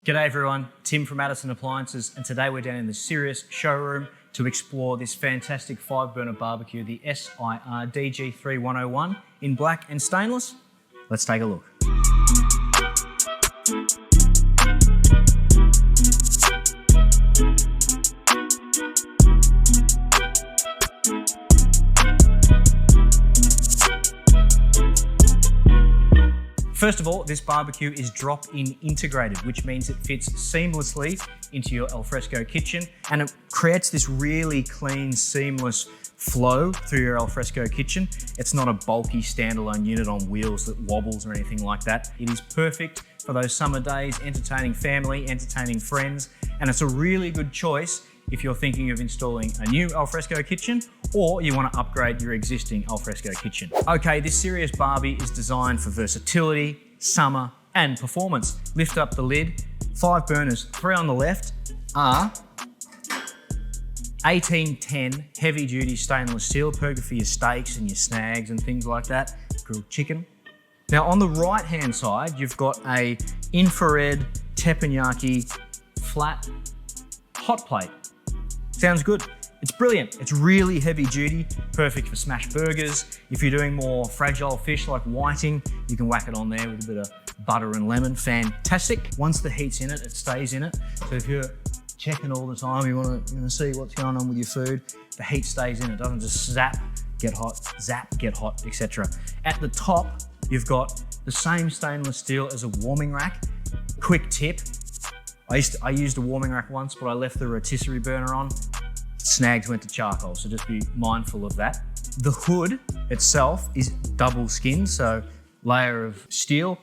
G'day everyone, Tim from Addison Appliances, and today we're down in the Sirius showroom to explore this fantastic 5-burner barbecue, the SIR-DG3101 in black and stainless. Let's take a look. First of all, this barbecue is drop-in integrated, which means it fits seamlessly into your alfresco kitchen, and it creates this really clean, seamless flow through your alfresco kitchen. It's not a bulky standalone unit on wheels that wobbles or anything like that. It is perfect for those summer days, entertaining family, entertaining friends, and it's a really good choice if you're thinking of installing a new alfresco kitchen or you want to upgrade your existing alfresco kitchen. Okay, this Sirius Barbie is designed for versatility, summer, and performance. Lift up the lid. 5 burners, 3 on the left, are 1810 heavy duty stainless steel, perfect for your steaks and your snags and things like that, grilled chicken. Now on the right hand side, you've got a infrared teppanyaki flat hot plate. Sounds good. It's brilliant. It's really heavy duty, perfect for smash burgers. If you're doing more fragile fish like whiting, you can whack it on there with a bit of butter and lemon. Fantastic. Once the heat's in it, it stays in it. So if you're checking all the time, you want to see what's going on with your food, the heat stays in it. It doesn't just zap, get hot, etc. At the top, you've got the same stainless steel as a warming rack. Quick tip. I used a warming rack once, but I left the rotisserie burner on. Snags went to charcoal, so just be mindful of that. The hood itself is double skinned, so layer of steel,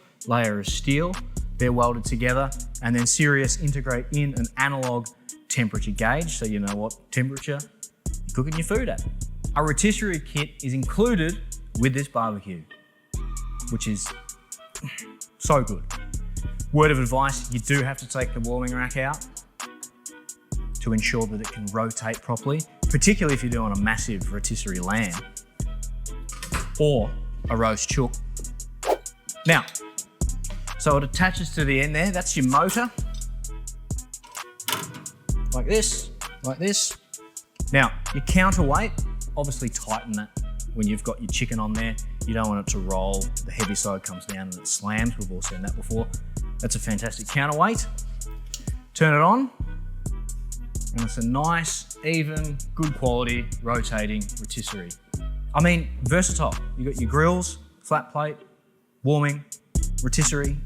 they're welded together, and then Sirius integrate in an analog temperature gauge, so you know what temperature you're cooking your food at. A rotisserie kit is included with this barbecue, which is so good. Word of advice, you do have to take the warming rack out to ensure that it can rotate properly, particularly if you're doing a massive rotisserie lamb or a roast chook. Now, so it attaches to the end there, that's your motor. Like this. Now, your counterweight, obviously tighten that when you've got your chicken on there. You don't want it to roll, the heavy side comes down and it slams, we've all seen that before. That's a fantastic counterweight. Turn it on, and it's a nice, even, good quality, rotating rotisserie. I mean, versatile. You got your grills, flat plate, warming, rotisserie.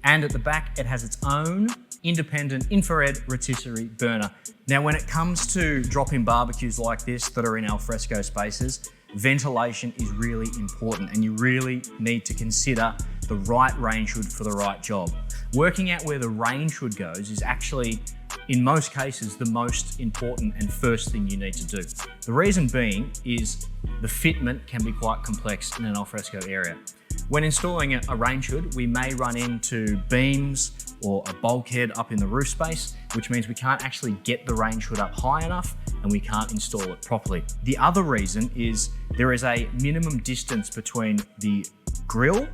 And at the back, it has its own independent infrared rotisserie burner. Now, when it comes to drop-in barbecues like this that are in alfresco spaces, ventilation is really important, and you really need to consider the right range hood for the right job. Working out where the range hood goes is actually, in most cases, the most important and first thing you need to do. The reason being is the fitment can be quite complex in an alfresco area. When installing a range hood, we may run into beams or a bulkhead up in the roof space, which means we can't actually get the range hood up high enough and we can't install it properly. The other reason is there is a minimum distance between the grill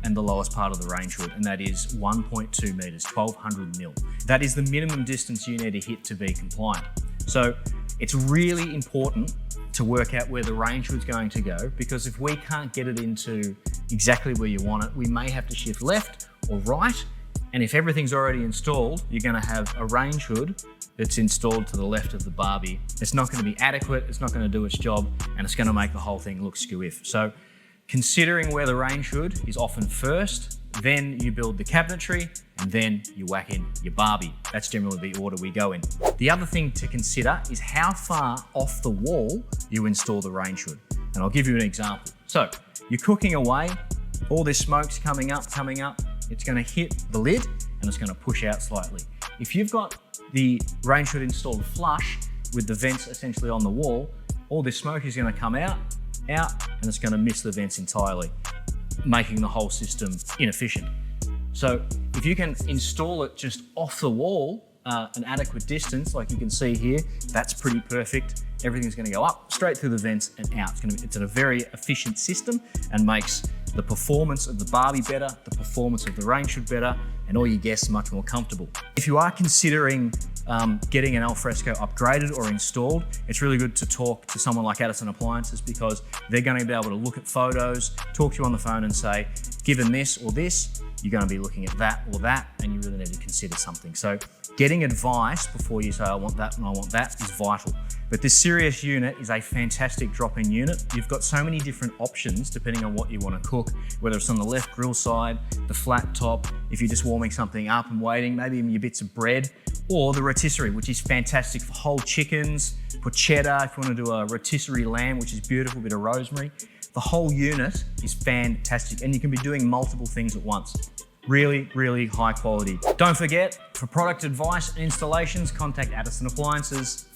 and the lowest part of the range hood, and that is 1.2 meters, 1200 mil. That is the minimum distance you need to hit to be compliant. So it's really important to work out where the range hood's going to go, because if we can't get it into exactly where you want it, we may have to shift left or right. And if everything's already installed, you're gonna have a range hood that's installed to the left of the Barbie. It's not gonna be adequate, it's not gonna do its job, and it's gonna make the whole thing look skew-if. So considering where the range hood is often first, then you build the cabinetry, and then you whack in your Barbie. That's generally the order we go in. The other thing to consider is how far off the wall you install the range hood. And I'll give you an example. So you're cooking away, all this smoke's coming up, it's gonna hit the lid and it's gonna push out slightly. If you've got the range hood installed flush with the vents essentially on the wall, all this smoke is gonna come out, and it's gonna miss the vents entirely, making the whole system inefficient. So if you can install it just off the wall, an adequate distance, like you can see here, that's pretty perfect. Everything's gonna go up, straight through the vents and out. It's a very efficient system and makes the performance of the barbie better, the performance of the range hood better, and all your guests much more comfortable. If you are considering getting an alfresco upgraded or installed, it's really good to talk to someone like Addison Appliances, because they're going to be able to look at photos, talk to you on the phone and say, given this or this, you're going to be looking at that or that, and you really need to consider something. So getting advice before you say, I want that and I want that, is vital. But this Sirius unit is a fantastic drop-in unit. You've got so many different options depending on what you want to cook, whether it's on the left grill side, the flat top, if you're just warming something up and waiting, maybe even your bits of bread, or the rotisserie, which is fantastic for whole chickens, for cheddar, if you want to do a rotisserie lamb, which is beautiful, a bit of rosemary. The whole unit is fantastic, and you can be doing multiple things at once. Really, really high quality. Don't forget, for product advice and installations, contact Addison Appliances.